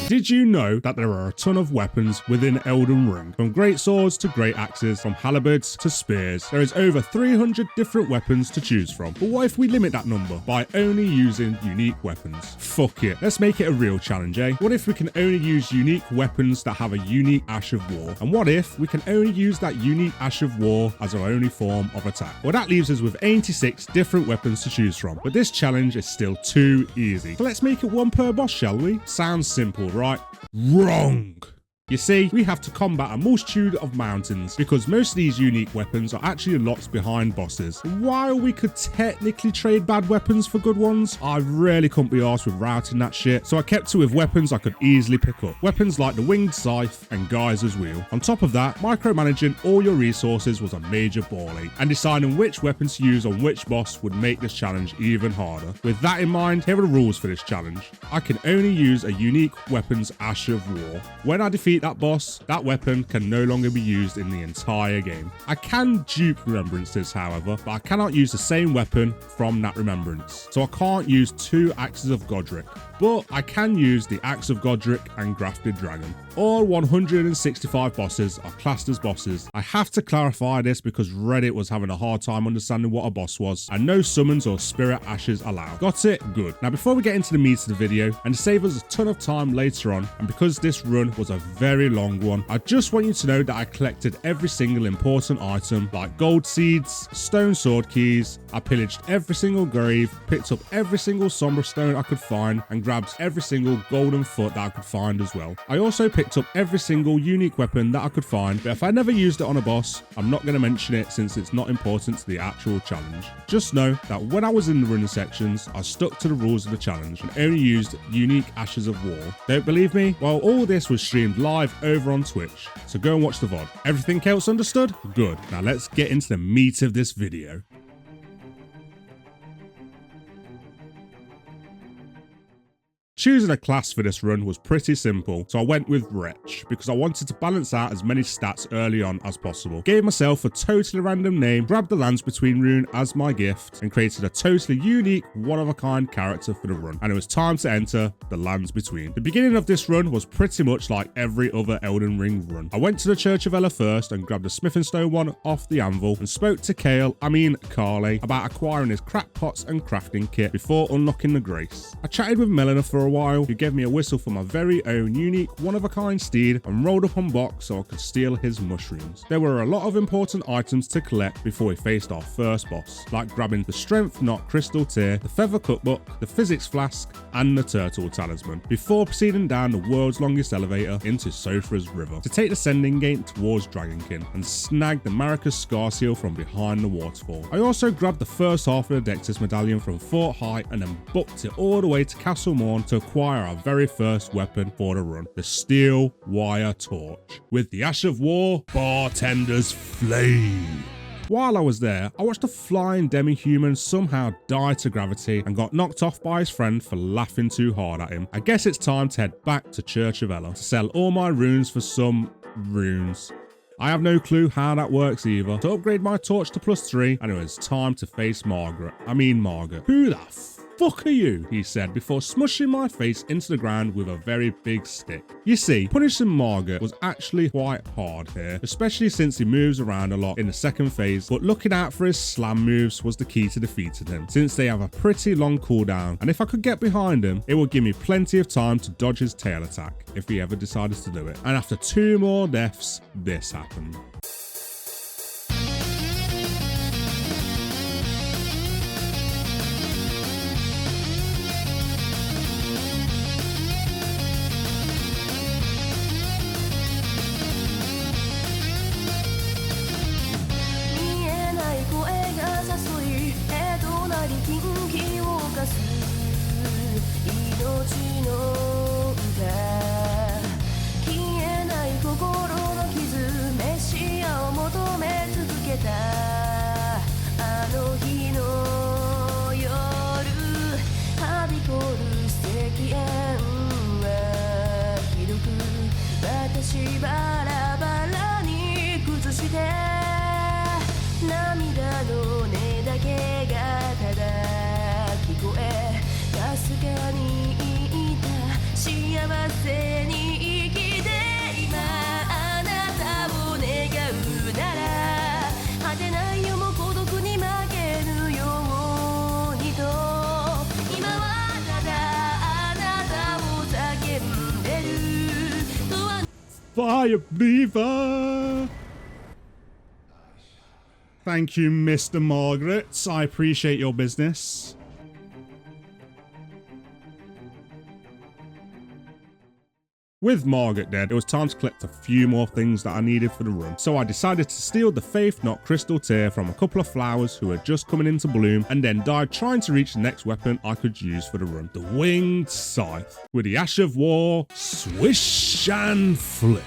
Did you know that there are a ton of weapons within Elden Ring? From great swords to great axes, from halberds to spears. There is over 300 different weapons to choose from. But what if we limit that number by only using unique weapons? Fuck it. Let's make it a real challenge, eh? What if we can only use unique weapons that have a unique Ash of War? And what if we can only use that unique Ash of War as our only form of attack? Well, that leaves us with 86 different weapons to choose from. But this challenge is still too easy. So let's make it one per boss, shall we? Sounds simple, right? Wrong. You see, we have to combat a multitude of mountains because most of these unique weapons are actually locked behind bosses. While we could technically trade bad weapons for good ones, I really couldn't be arsed with routing that shit, so I kept it with weapons I could easily pick up. Weapons like the winged Scythe and Ghiza's wheel. On top of that, micromanaging all your resources was a major ball ache, and deciding which weapon to use on which boss would make this challenge even harder. With that in mind, here are the rules for this challenge. I can only use a unique weapon's Ash of War. When I defeat that boss, that weapon can no longer be used in the entire game. I can dupe remembrances, however, but I cannot use the same weapon from that remembrance. So I can't use two Axes of Godric, but I can use the Axe of Godric and Grafted Dragon. All 165 bosses are classed as bosses. I have to clarify this because Reddit was having a hard time understanding what a boss was, and no summons or spirit ashes allowed. Got it? Good. Now before we get into the meat of the video, and to save us a ton of time later on, and because this run was a very long one, I just want you to know that I collected every single important item like gold seeds, stone sword keys. I pillaged every single grave, picked up every single somber stone I could find, and grabbed every single golden foot that I could find as well. I also picked up every single unique weapon that I could find, but if I never used it on a boss, I'm not going to mention it since it's not important to the actual challenge. Just know that when I was in the running sections, I stuck to the rules of the challenge and only used unique Ashes of War. Don't believe me? Well, all this was streamed live over on Twitch, so go and watch the VOD. Everything else understood? Good. Now let's get into the meat of this video. Choosing a class for this run was pretty simple, so I went with Wretch because I wanted to balance out as many stats early on as possible. Gave myself a totally random name, grabbed the Lands Between rune as my gift, and created a totally unique, one-of-a-kind character for the run. And it was time to enter the Lands Between. The beginning of this run was pretty much like every other Elden Ring run. I went to the Church of Ela first and grabbed a Smith and Stone one off the anvil and spoke to Carly about acquiring his crackpots and crafting kit before unlocking the Grace. I chatted with Melina for a while, who gave me a whistle for my very own unique one-of-a-kind steed and rolled up on Box so I could steal his mushrooms. There were a lot of important items to collect before we faced our first boss, like grabbing the Strength Knot Crystal Tear, the Feather Cookbook, the Physics Flask, and the Turtle Talisman, before proceeding down the world's longest elevator into Sophra's River to take the Sending Gate towards Dragonkin and snag the Maracas Scar Seal from behind the waterfall. I also grabbed the first half of the Dexter's Medallion from Fort Height and then booked it all the way to Castle Morn to acquire our very first weapon for the run, the Steel Wire Torch, with the Ash of War, Bartender's Flame. While I was there, I watched a flying demi-human somehow die to gravity and got knocked off by his friend for laughing too hard at him. I guess it's time to head back to Church of Ela to sell all my runes for some runes. I have no clue how that works either. To upgrade my torch to +3, and it was time to face Morgott. Who the fuck are you? He said before smushing my face into the ground with a very big stick. You see, punishing Morgott was actually quite hard here, especially since he moves around a lot in the second phase, but looking out for his slam moves was the key to defeating him, since they have a pretty long cooldown, and if I could get behind him, it would give me plenty of time to dodge his tail attack, if he ever decided to do it. And after 2 more deaths, this happened. Fire breather! Thank you, Mr. Morgott. I appreciate your business. With Morgott dead, it was time to collect a few more things that I needed for the run. So I decided to steal the Faith Not Crystal Tear from a couple of flowers who were just coming into bloom, and then died trying to reach the next weapon I could use for the run. The Winged Scythe. With the Ash of War, swish and flick.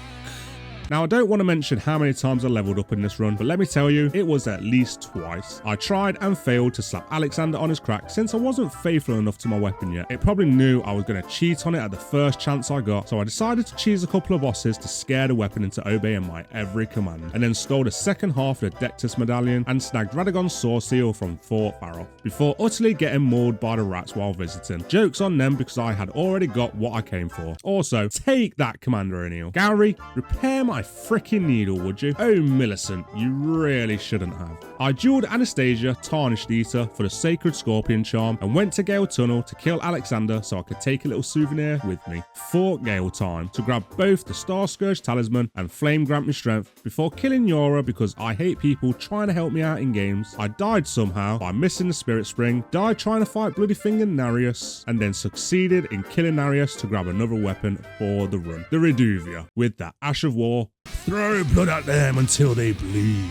Now, I don't want to mention how many times I leveled up in this run, but let me tell you, it was at least twice. I tried and failed to slap Alexander on his crack since I wasn't faithful enough to my weapon yet. It probably knew I was going to cheat on it at the first chance I got, so I decided to cheese a couple of bosses to scare the weapon into obeying my every command, and then stole the second half of the Dectus medallion and snagged Radagon's Sword Seal from Fort Faroth, before utterly getting mauled by the rats while visiting. Joke's on them because I had already got what I came for. Also, take that, Commander O'Neill. Gary, repair my freaking needle, would you? Oh, Millicent, you really shouldn't have. I dueled Anastasia, Tarnished Eater, for the Sacred Scorpion Charm, and went to Gale Tunnel to kill Alexander so I could take a little souvenir with me. Fort Gale time to grab both the Star Scourge Talisman and Flame Grant Me Strength before killing Yora because I hate people trying to help me out in games. I died somehow by missing the Spirit Spring, died trying to fight Bloody Finger Narius, and then succeeded in killing Narius to grab another weapon for the run. The Reduvia, with that Ash of War. Throw blood at them until they bleed.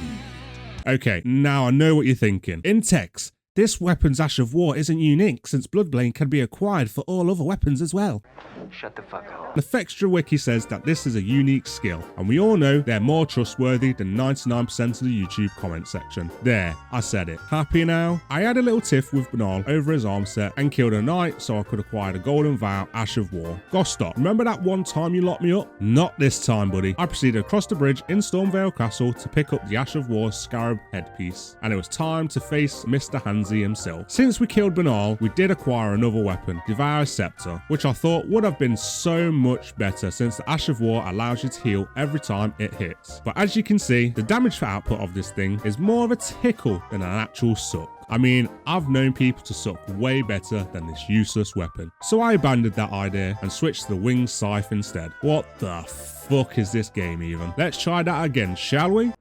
Okay, now I know what you're thinking. In text, this weapon's Ash of War isn't unique since Bloodblade can be acquired for all other weapons as well. Shut the fuck up. The Fextra Wiki says that this is a unique skill, and we all know they're more trustworthy than 99% of the YouTube comment section. There, I said it. Happy now? I had a little tiff with Banal over his arm set and killed a knight so I could acquire the Golden Vow Ash of War. Gostop, remember that one time you locked me up? Not this time, buddy. I proceeded across the bridge in Stormvale Castle to pick up the Ash of War Scarab headpiece, and it was time to face Mr. Hansi himself. Since we killed Banal, we did acquire another weapon, Devour's Scepter, which I thought would have been so much better since the Ash of War allows you to heal every time it hits. But as you can see, the damage output of this thing is more of a tickle than an actual suck. I mean, I've known people to suck way better than this useless weapon. So I abandoned that idea and switched to the Winged Scythe instead. What the fuck is this game even? Let's try that again, shall we?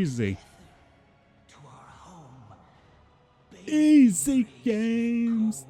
Easy. Easy games.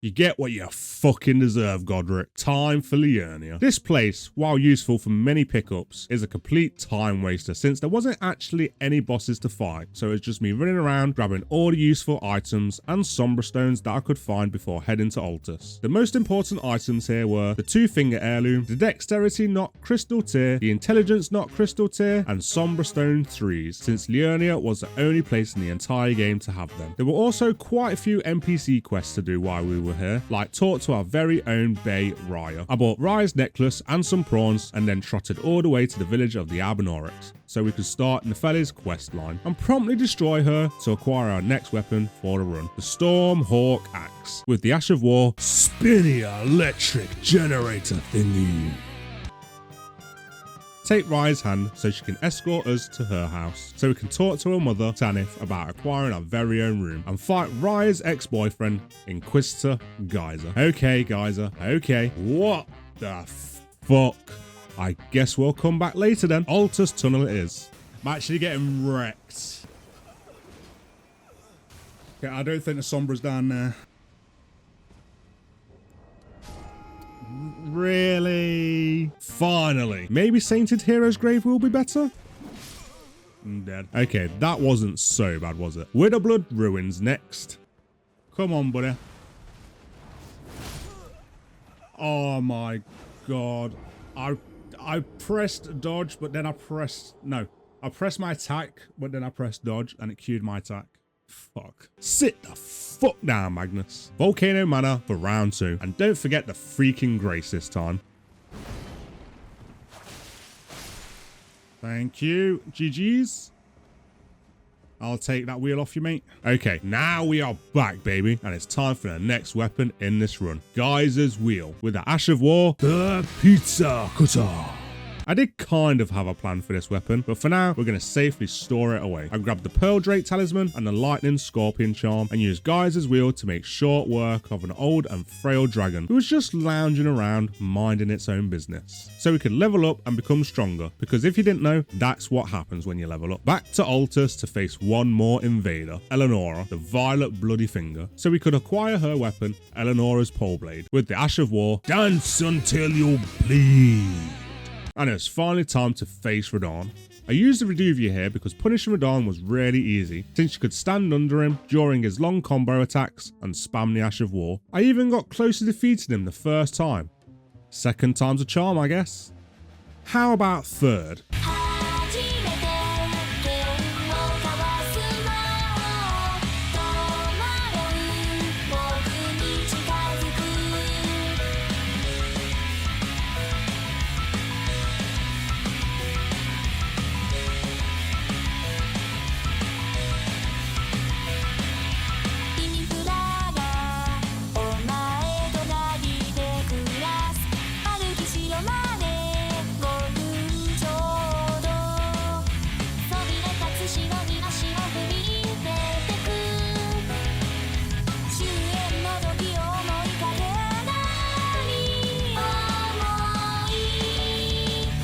You get what you fucking deserve, Godric. Time for Liurnia. This place, while useful for many pickups, is a complete time waster since there wasn't actually any bosses to fight, so it's just me running around grabbing all the useful items and sombra stones that I could find before heading to Altus. The most important items here were the 2-finger heirloom, the dexterity not crystal tier, the intelligence not crystal tier, and sombra stone 3s, since Liurnia was the only place in the entire game to have them. There were also quite a few NPC quests to do while we were here, like talk to our very own Bay Raya. I bought Raya's necklace and some prawns and then trotted all the way to the village of the Abenorix so we could start Nepheli's quest line and promptly destroy her to acquire our next weapon for the run, the Stormhawk Axe, with the Ash of War spinny electric generator thingy. Take Raya's hand so she can escort us to her house, so we can talk to her mother, Tanith, about acquiring our very own room, and fight Raya's ex-boyfriend, Inquisitor Ghiza. Okay, Ghiza, okay. What the fuck? I guess we'll come back later then. Altus Tunnel it is. I'm actually getting wrecked. Okay, I don't think the Sombra's down there. Really? Finally. Maybe Sainted Hero's Grave will be better? I'm dead. Okay, that wasn't so bad, was it? Widowblood Ruins next. Come on, buddy. Oh my god. I pressed dodge, but then I pressed... No. I pressed my attack, but then I pressed dodge, and it queued my attack. Fuck. Sit the fuck down, Magnus. Volcano Manor for round 2. And don't forget the freaking grace this time. Thank you. GG's. I'll take that wheel off you, mate. Okay, now we are back, baby. And it's time for the next weapon in this run. Ghiza's Wheel. With the Ash of War, the Pizza Cutter. I did kind of have a plan for this weapon, but for now, we're going to safely store it away. I grabbed the Pearl Drake Talisman and the Lightning Scorpion Charm and used Ghiza's Wheel to make short work of an old and frail dragon who was just lounging around, minding its own business. So we could level up and become stronger, because if you didn't know, that's what happens when you level up. Back to Altus to face one more invader, Eleonora, the Violet Bloody Finger, so we could acquire her weapon, Eleonora's Poleblade, with the Ash of War, dance until you bleed. And it's finally time to face Radahn. I used the Reduvia here because punishing Radahn was really easy, since you could stand under him during his long combo attacks and spam the Ash of War. I even got close to defeating him the first time. Second time's a charm, I guess. How about third?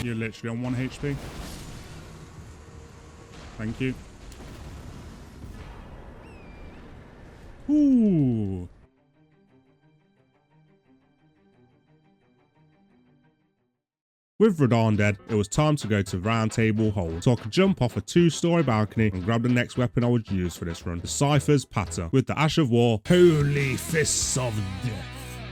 You're literally on 1 HP. Thank you. Ooh. With Radahn dead, it was time to go to Round Table Hold, so I could jump off a 2-story balcony and grab the next weapon I would use for this run, the Ciphers Patter, with the Ash of War, Holy Fists of Death.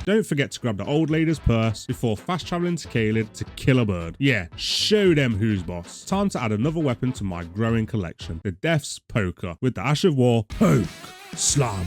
Don't forget to grab the old lady's purse before fast traveling to Caelid to kill a bird. Yeah, show them who's boss. Time to add another weapon to my growing collection, the Death's Poker, with the Ash of War, Poke, Slam,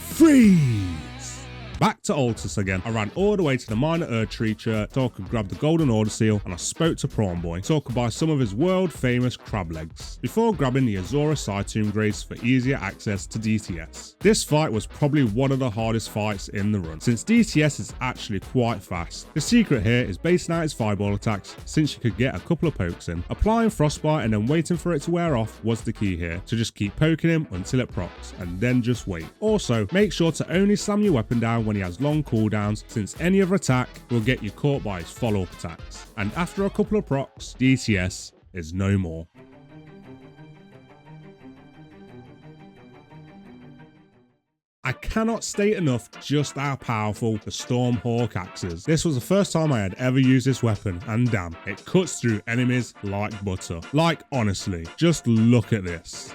Freeze. Back to Altus again. I ran all the way to the Minor Erdtree Church so I could grab the Golden Order Seal, and I spoke to Prawn Boy so I could buy some of his world famous crab legs, before grabbing the Azora Side Tomb Grace for easier access to DTS. This fight was probably one of the hardest fights in the run, since DTS is actually quite fast. The secret here is basing out his fireball attacks, since you could get a couple of pokes in. Applying Frostbite and then waiting for it to wear off was the key here, so just keep poking him until it procs, and then just wait. Also, make sure to only slam your weapon down when he has long cooldowns, since any other attack will get you caught by his follow-up attacks. And after a couple of procs, DTS is no more. I cannot state enough just how powerful the Stormhawk Axe is. This was the first time I had ever used this weapon, and damn, it cuts through enemies like butter. Like, honestly, just look at this.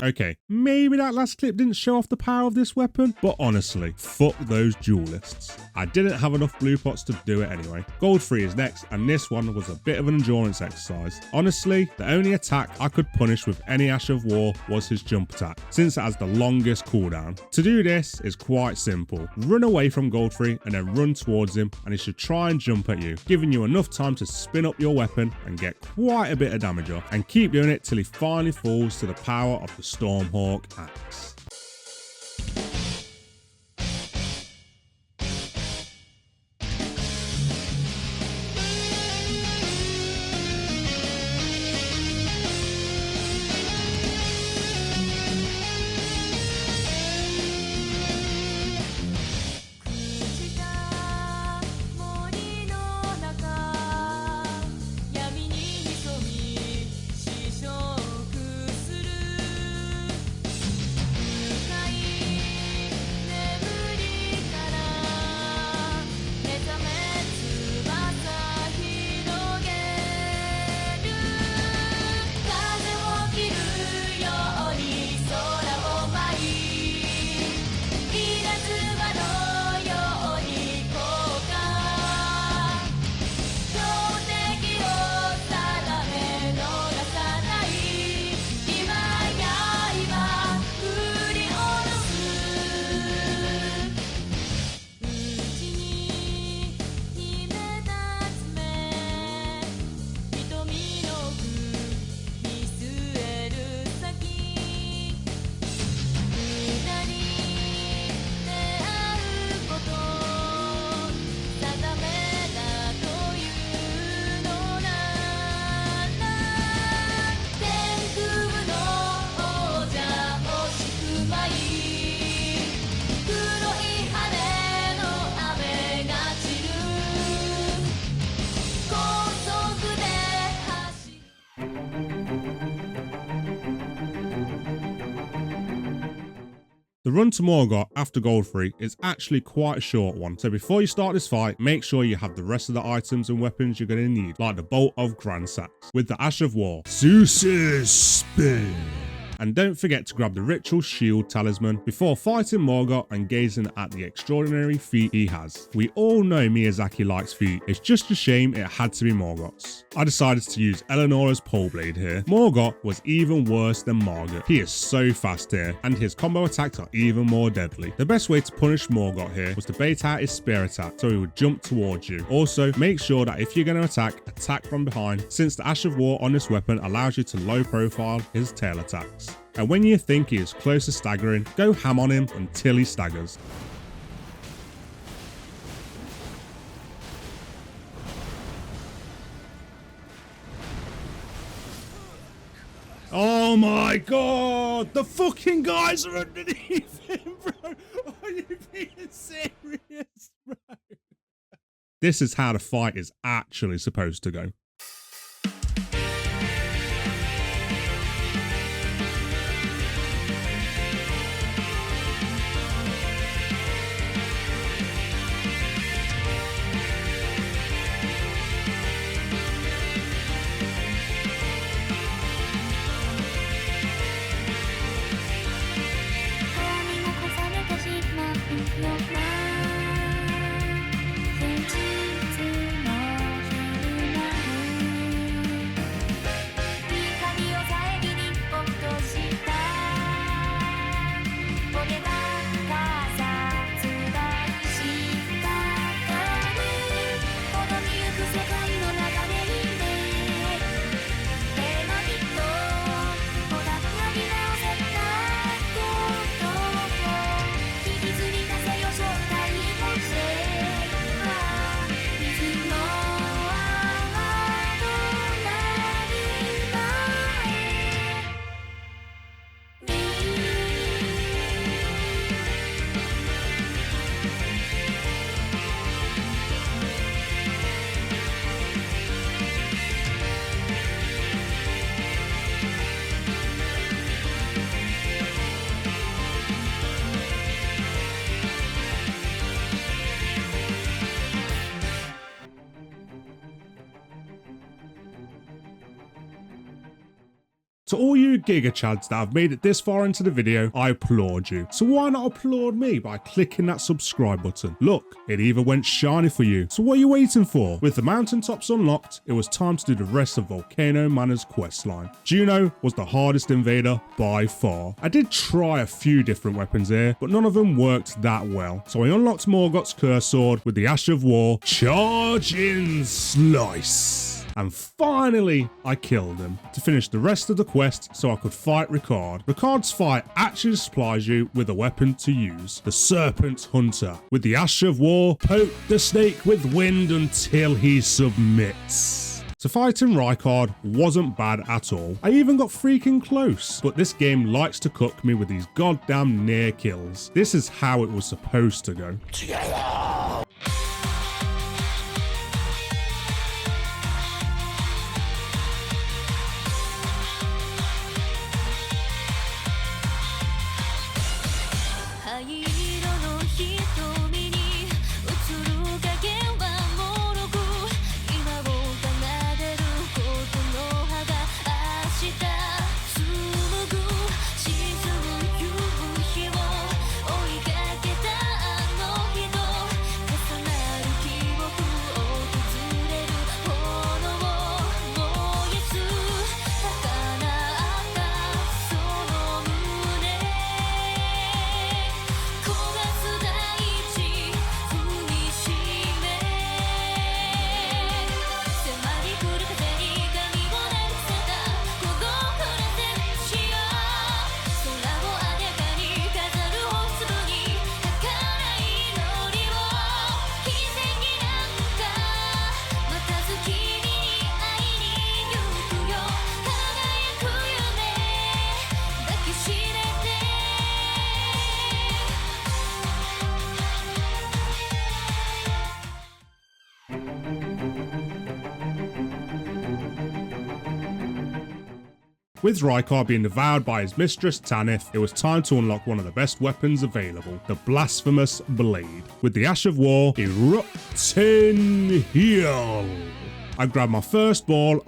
Okay, maybe that last clip didn't show off the power of this weapon, but honestly, fuck those duelists. I didn't have enough blue pots to do it anyway. Gold 3 is next, and this one was a bit of an endurance exercise. Honestly, the only attack I could punish with any Ash of War was his jump attack, since it has the longest cooldown. To do this is quite simple. Run away from Gold 3 and then run towards him, and he should try and jump at you, giving you enough time to spin up your weapon and get quite a bit of damage off, and keep doing it till he finally falls to the power of the Stormhawk Axe. The run to Morgott after Gold 3 is actually quite a short one, so before you start this fight, make sure you have the rest of the items and weapons you're going to need, like the Bolt of Gransax, with the Ash of War, Zeus's Spear. And don't forget to grab the Ritual Shield Talisman before fighting Morgott and gazing at the extraordinary feat he has. We all know Miyazaki likes feat, it's just a shame it had to be Morgott's. I decided to use Eleonora's Poleblade here. Morgott was even worse than Morgott. He is so fast here, and his combo attacks are even more deadly. The best way to punish Morgott here was to bait out his spear attack so he would jump towards you. Also, make sure that if you're going to attack from behind, since the Ash of War on this weapon allows you to low profile his tail attacks. And when you think he is close to staggering, go ham on him until he staggers. Oh my god! The fucking guys are underneath him, bro! Are you being serious, bro? This is how the fight is actually supposed to go. To all you Giga Chads that have made it this far into the video, I applaud you. So why not applaud me by clicking that subscribe button? Look, it even went shiny for you. So what are you waiting for? With the mountaintops unlocked, it was time to do the rest of Volcano Manor's questline. Juno was the hardest invader by far. I did try a few different weapons here, but none of them worked that well. So I unlocked Morgott's curse sword with the Ash of War. Charge in slice. And finally, I killed him to finish the rest of the quest so I could fight Ricard. Ricard's fight actually supplies you with a weapon to use, the Serpent Hunter. With the Ash of War, poke the snake with wind until he submits. So fighting Ricard wasn't bad at all. I even got freaking close, but this game likes to cook me with these goddamn near kills. This is how it was supposed to go. With Rykar being devoured by his mistress Tanith, it was time to unlock one of the best weapons available, the blasphemous blade. With the Ash of War, erupting heal. I grabbed my first bell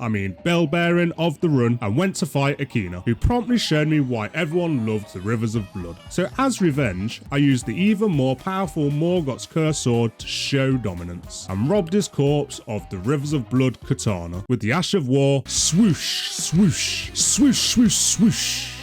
bearing of the run and went to fight Akina, who promptly showed me why everyone loved the Rivers of Blood. So as revenge, I used the even more powerful Morgott's curse sword to show dominance, and robbed his corpse of the Rivers of Blood katana. With the Ash of War, swoosh, swoosh, swoosh, swoosh, swoosh.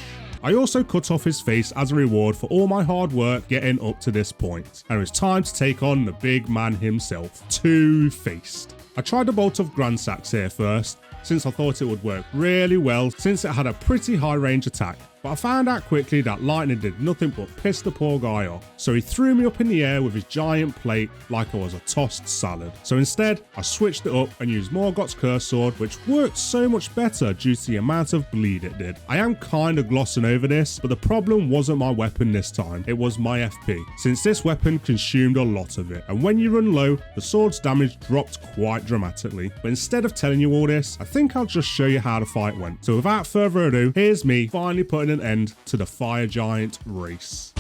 I also cut off his face as a reward for all my hard work getting up to this point, and it was time to take on the big man himself, Two-Faced. I tried the bolt of Gransax here first, since I thought it would work really well since it had a pretty high range attack, but I found out quickly that lightning did nothing but piss the poor guy off, so he threw me up in the air with his giant plate like I was a tossed salad. So instead, I switched it up and used Morgott's curse sword, which worked so much better due to the amount of bleed it did. I am kinda glossing over this, but the problem wasn't my weapon this time, it was my FP, since this weapon consumed a lot of it, and when you run low, the sword's damage dropped quite dramatically. But instead of telling you all this, I think I'll just show you how the fight went. So without further ado, here's me finally putting an end to the Fire Giant race.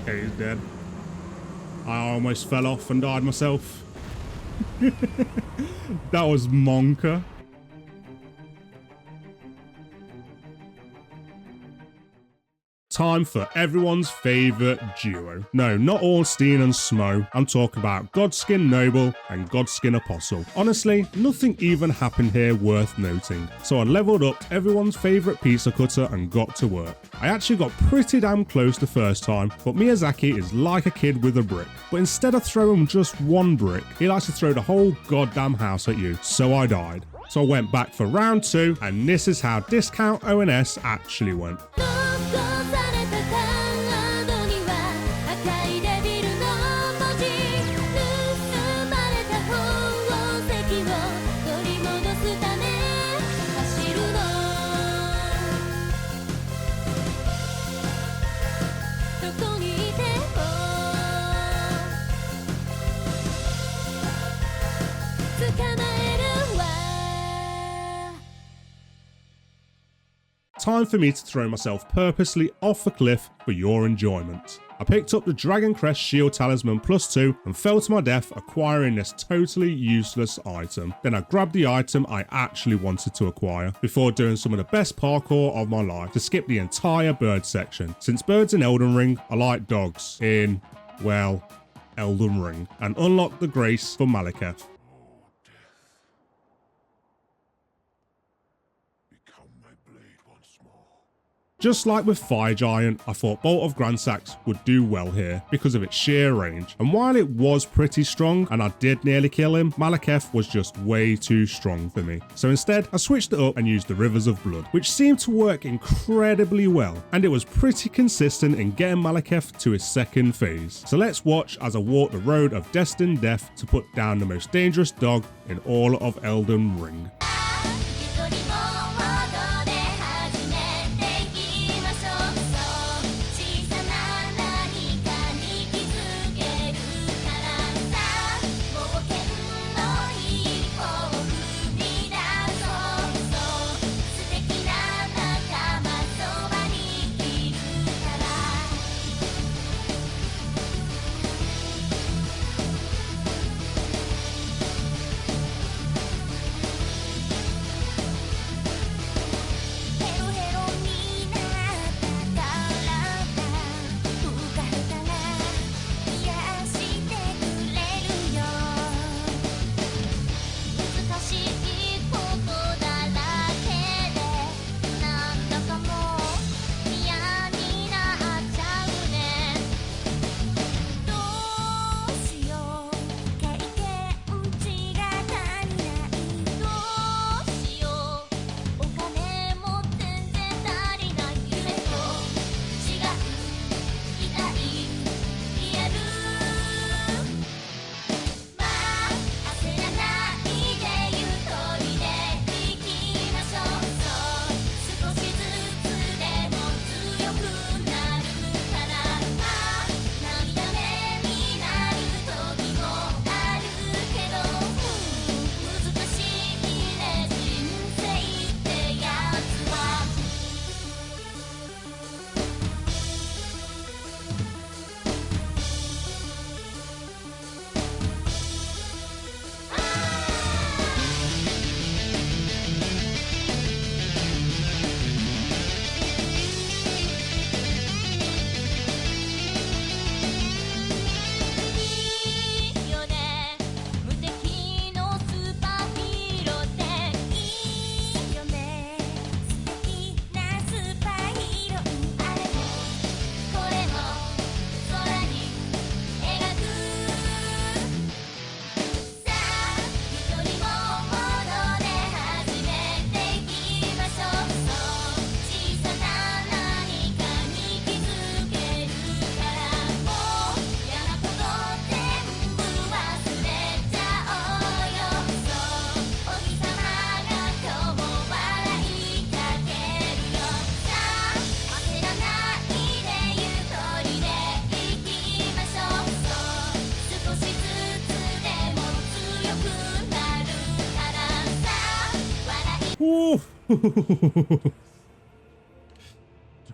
Okay, he's dead. I almost fell off and died myself. That was Monka. Time for everyone's favourite duo. No, not Ornstein and Smo. I'm talking about Godskin Noble and Godskin Apostle. Honestly, nothing even happened here worth noting. So I leveled up everyone's favourite pizza cutter and got to work. I actually got pretty damn close the first time, but Miyazaki is like a kid with a brick. But instead of throwing just one brick, he likes to throw the whole goddamn house at you. So I died. So I went back for round 2, and this is how discount ONS actually went. Time for me to throw myself purposely off a cliff for your enjoyment. I picked up the Dragon Crest Shield Talisman +2 and fell to my death acquiring this totally useless item. Then I grabbed the item I actually wanted to acquire before doing some of the best parkour of my life to skip the entire bird section. Since birds in Elden Ring are like dogs in, well, Elden Ring, and unlock the grace for Maliketh. Just like with Fire Giant, I thought Bolt of Gransax would do well here because of its sheer range. And while it was pretty strong and I did nearly kill him, Maliketh was just way too strong for me. So instead, I switched it up and used the Rivers of Blood, which seemed to work incredibly well. And it was pretty consistent in getting Maliketh to his second phase. So let's watch as I walk the road of destined death to put down the most dangerous dog in all of Elden Ring.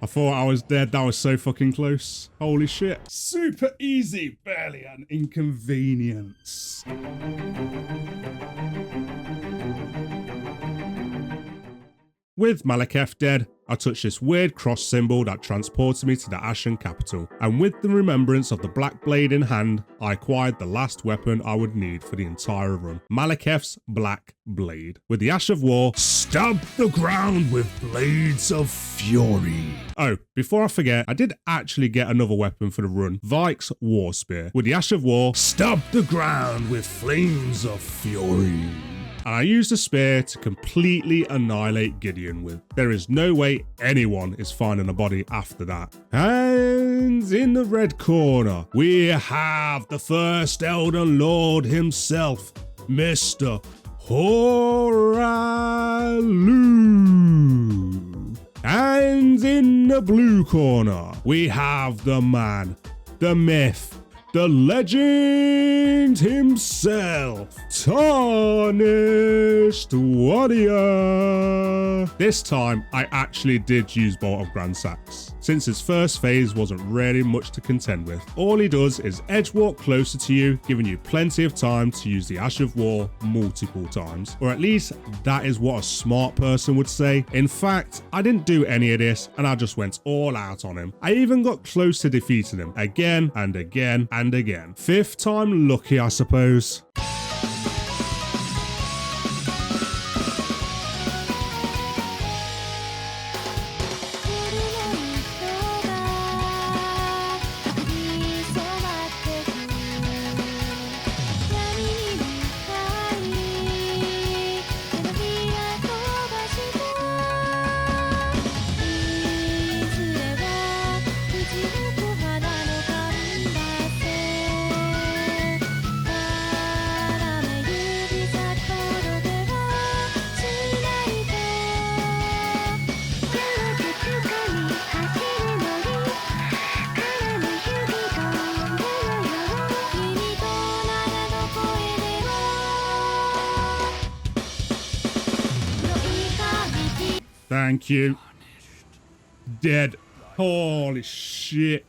I thought I was dead. That was so fucking close. Holy shit. Super easy. Barely an inconvenience. With Maliketh dead, I touched this weird cross symbol that transported me to the Ashen capital, and with the remembrance of the black blade in hand, I acquired the last weapon I would need for the entire run, Maliketh's Black Blade. With the Ash of War, stab the ground with blades of fury. Oh, before I forget, I did actually get another weapon for the run, Vyke's War Spear. With the Ash of War, stab the ground with flames of fury. and I used a spear to completely annihilate Gideon with. There is no way anyone is finding a body after that. And in the red corner, we have the first Elden Lord himself, Mr. Horalu. And in the blue corner, we have the man, the myth, the legend himself, Tarnished Warrior. This time, I actually did use Bolt of Gransax, since his first phase wasn't really much to contend with. All he does is edge walk closer to you, giving you plenty of time to use the Ash of War multiple times, or at least that is what a smart person would say. In fact, I didn't do any of this, and I just went all out on him. I even got close to defeating him again and again and again. Fifth time lucky, I suppose. Thank you. Dead. Holy shit.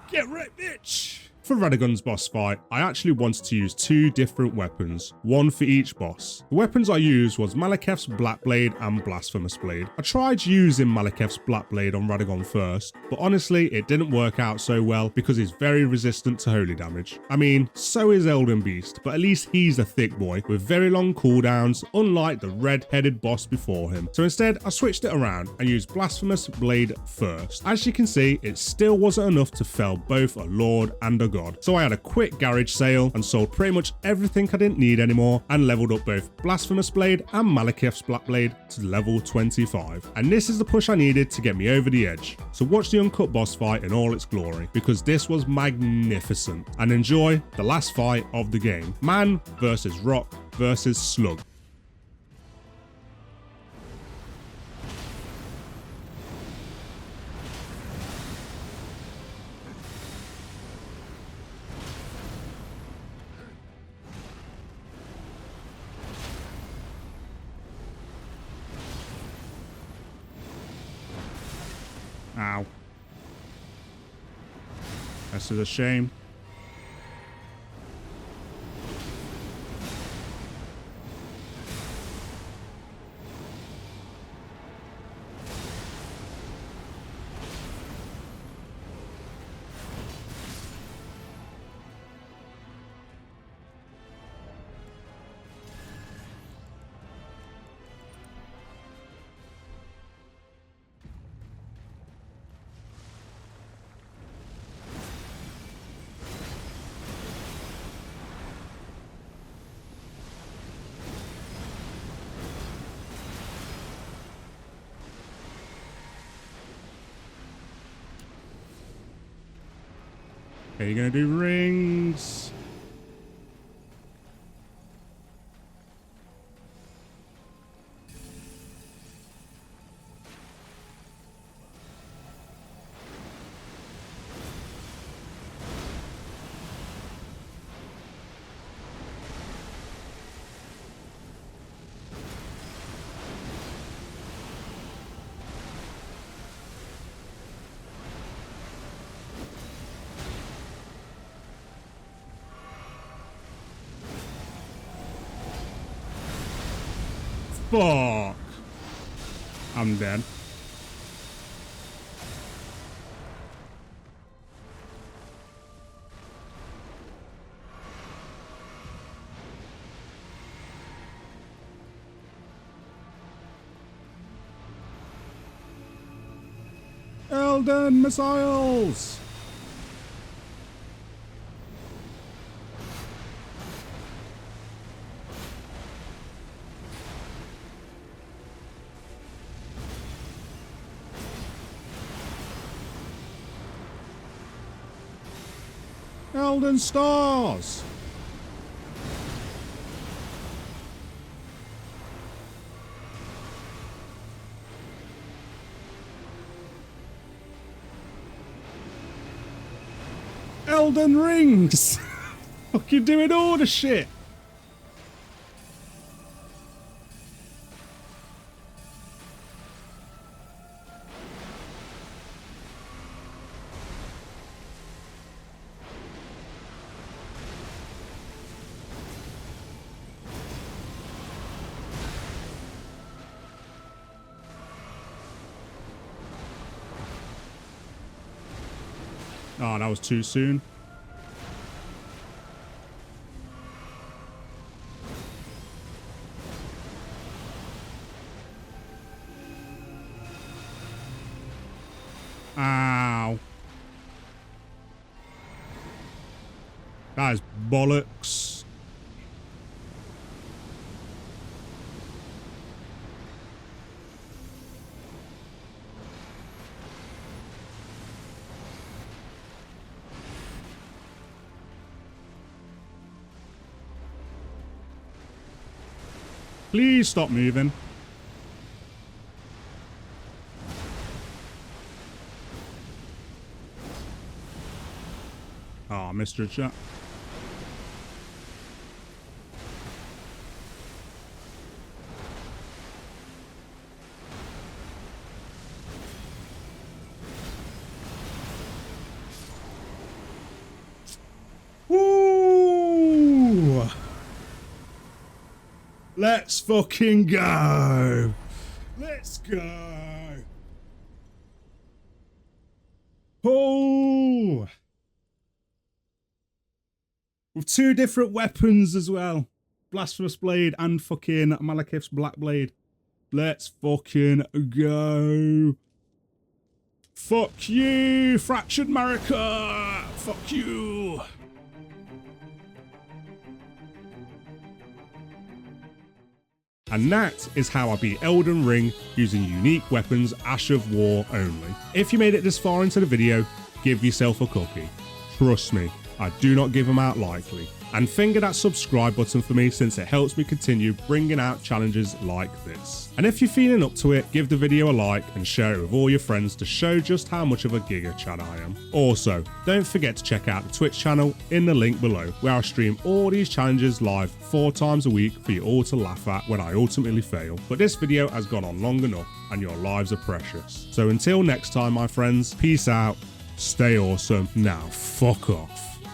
Get right, bitch. For Radagon's boss fight, I actually wanted to use two different weapons, one for each boss. The weapons I used was Maliketh's Blackblade and Blasphemous Blade. I tried using Maliketh's Blackblade on Radagon first, but honestly it didn't work out so well because he's very resistant to holy damage. I mean, so is Elden Beast, but at least he's a thick boy with very long cooldowns, unlike the red-headed boss before him. So instead, I switched it around and used Blasphemous Blade first. As you can see, it still wasn't enough to fell both a lord and a god. So I had a quick garage sale and sold pretty much everything I didn't need anymore and leveled up both Blasphemous Blade and Maliketh's Blackblade to level 25. And this is the push I needed to get me over the edge. So watch the uncut boss fight in all its glory, because this was magnificent, and enjoy the last fight of the game. Man versus rock versus slug. Ow. This is a shame. Okay, you're gonna do rings. Fuck. I'm dead. Elden missiles. Elden stars! Elden rings! Fucking doing all the shit! Oh, that was too soon. Ow. That is bollocks. Please stop moving. Oh, Mr. Chat. Woo! Let's fucking go. Let's go. Oh! With two different weapons as well. Blasphemous Blade and fucking Maliketh's Black Blade. Let's fucking go. Fuck you, Fractured America. Fuck you. And that is how I beat Elden Ring using unique weapons, Ash of War only. If you made it this far into the video, give yourself a cookie. Trust me, I do not give them out lightly. And finger that subscribe button for me, since it helps me continue bringing out challenges like this. And if you're feeling up to it, give the video a like and share it with all your friends to show just how much of a Giga Chad I am. Also, don't forget to check out the Twitch channel in the link below, where I stream all these challenges live 4 times a week for you all to laugh at when I ultimately fail. But this video has gone on long enough and your lives are precious. So until next time, my friends, peace out, stay awesome, now fuck off.